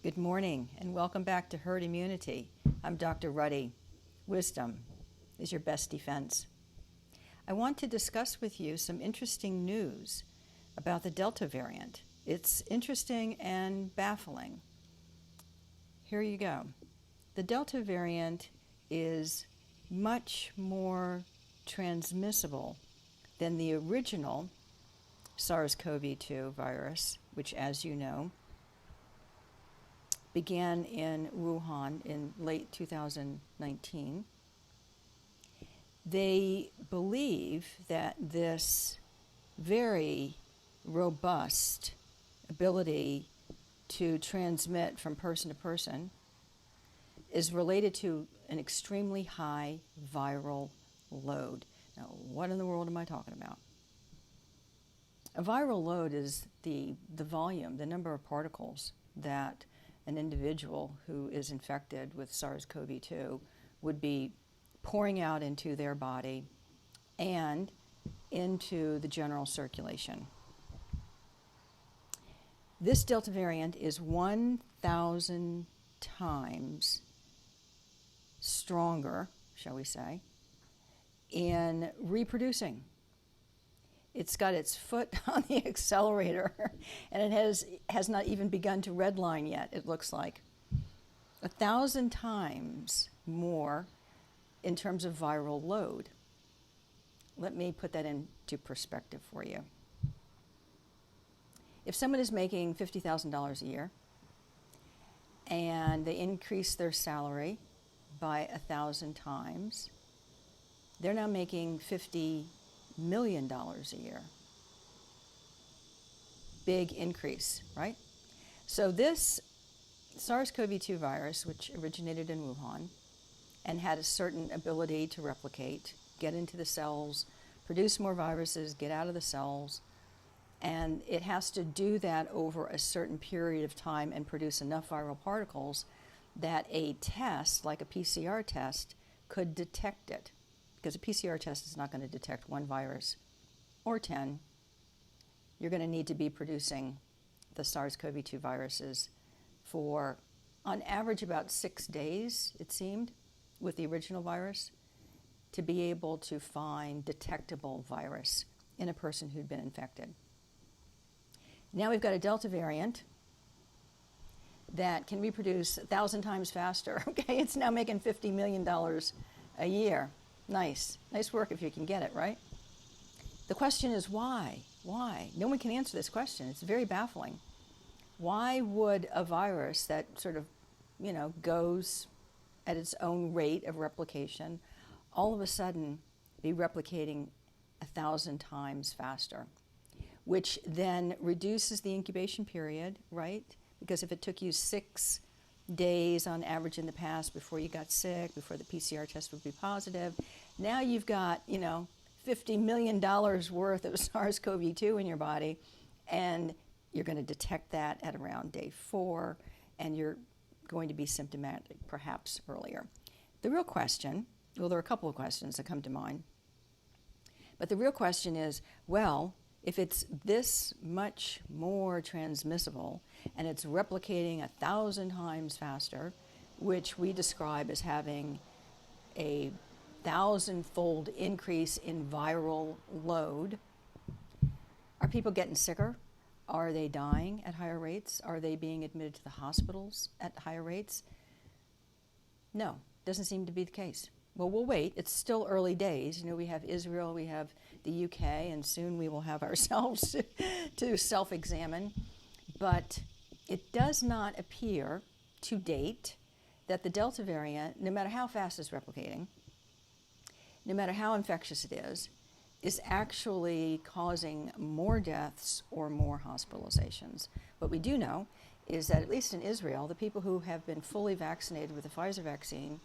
Good morning and welcome back to Herd Immunity. I'm Dr. Ruddy. Wisdom is your best defense. I want to discuss with you some interesting news about the Delta variant. It's interesting and baffling. Here you go. The Delta variant is much more transmissible than the original SARS-CoV-2 virus, which, as you know, began in Wuhan in late 2019. They believe that this very robust ability to transmit from person to person is related to an extremely high viral load. Now, what in the world am I talking about? A viral load is the volume, the number of particles that an individual who is infected with SARS-CoV-2 would be pouring out into their body and into the general circulation. This Delta variant is 1,000 times stronger, shall we say, in reproducing. It's got its foot on the accelerator, and it has not even begun to redline yet, it looks like. 1,000 times more in terms of viral load. Let me put that into perspective for you. If someone is making $50,000 a year and they increase their salary by 1,000 times, they're now making $50 million a year. Big increase, right? So this SARS-CoV-2 virus, which originated in Wuhan and had a certain ability to replicate, get into the cells, produce more viruses, get out of the cells, and it has to do that over a certain period of time and produce enough viral particles that a test, like a PCR test, could detect it. Because a PCR test is not going to detect one virus or 10. You're going to need to be producing the SARS-CoV-2 viruses for, on average, about 6 days, it seemed, with the original virus, to be able to find detectable virus in a person who'd been infected. Now we've got a Delta variant that can reproduce 1,000 times faster. Okay, it's now making $50 million a year. Nice work if you can get it, right? The question is why? Why? No one can answer this question. It's very baffling. Why would a virus that sort of, goes at its own rate of replication all of a sudden be replicating 1,000 times faster, which then reduces the incubation period, right? Because if it took you 6 days on average in the past before you got sick, before the PCR test would be positive, now you've got, $50 million worth of SARS-CoV-2 in your body, and you're going to detect that at around day 4, and you're going to be symptomatic perhaps earlier. The real question, well, there are a couple of questions that come to mind, but the real question is, well, if it's this much more transmissible and it's replicating 1,000 times faster, which we describe as having a 1,000-fold increase in viral load, are people getting sicker? Are they dying at higher rates? Are they being admitted to the hospitals at higher rates? No, doesn't seem to be the case. Well, we'll wait. It's still early days. We have Israel, we have the UK, and soon we will have ourselves to self-examine. But it does not appear to date that the Delta variant, no matter how fast it's replicating, no matter how infectious it is actually causing more deaths or more hospitalizations. What we do know is that, at least in Israel, the people who have been fully vaccinated with the Pfizer vaccine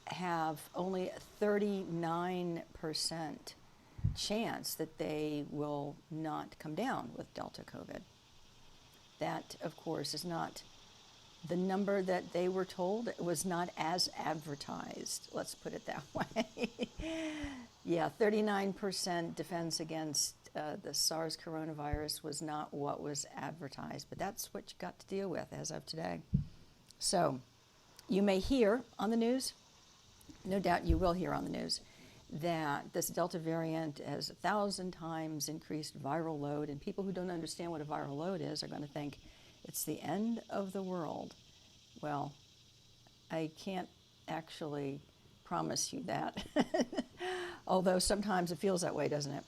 have only a 39% chance that they will not come down with Delta COVID. That, of course, is not the number that they were told. It was not as advertised, let's put it that way. Yeah, 39% defense against the SARS coronavirus was not what was advertised, but that's what you got to deal with as of today. So you may hear on the news, no doubt you will hear on the news, that this Delta variant has 1,000 times increased viral load, and people who don't understand what a viral load is are going to think it's the end of the world. Well, I can't actually promise you that, although sometimes it feels that way, doesn't it?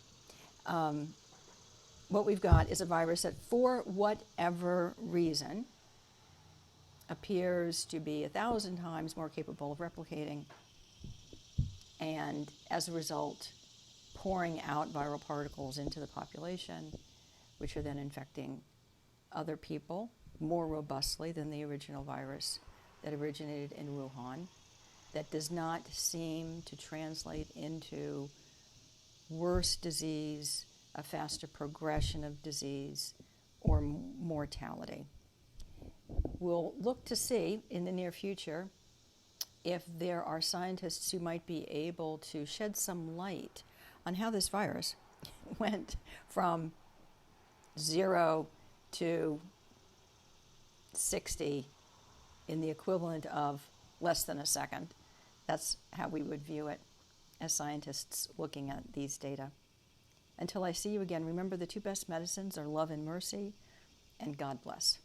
What we've got is a virus that, for whatever reason, appears to be 1,000 times more capable of replicating, and as a result, pouring out viral particles into the population, which are then infecting other people more robustly than the original virus that originated in Wuhan, that does not seem to translate into worse disease, a faster progression of disease, or mortality. We'll look to see in the near future if there are scientists who might be able to shed some light on how this virus went from 0 to 60 in the equivalent of less than a second. That's how we would view it as scientists looking at these data. Until I see you again, remember the two best medicines are love and mercy, and God bless.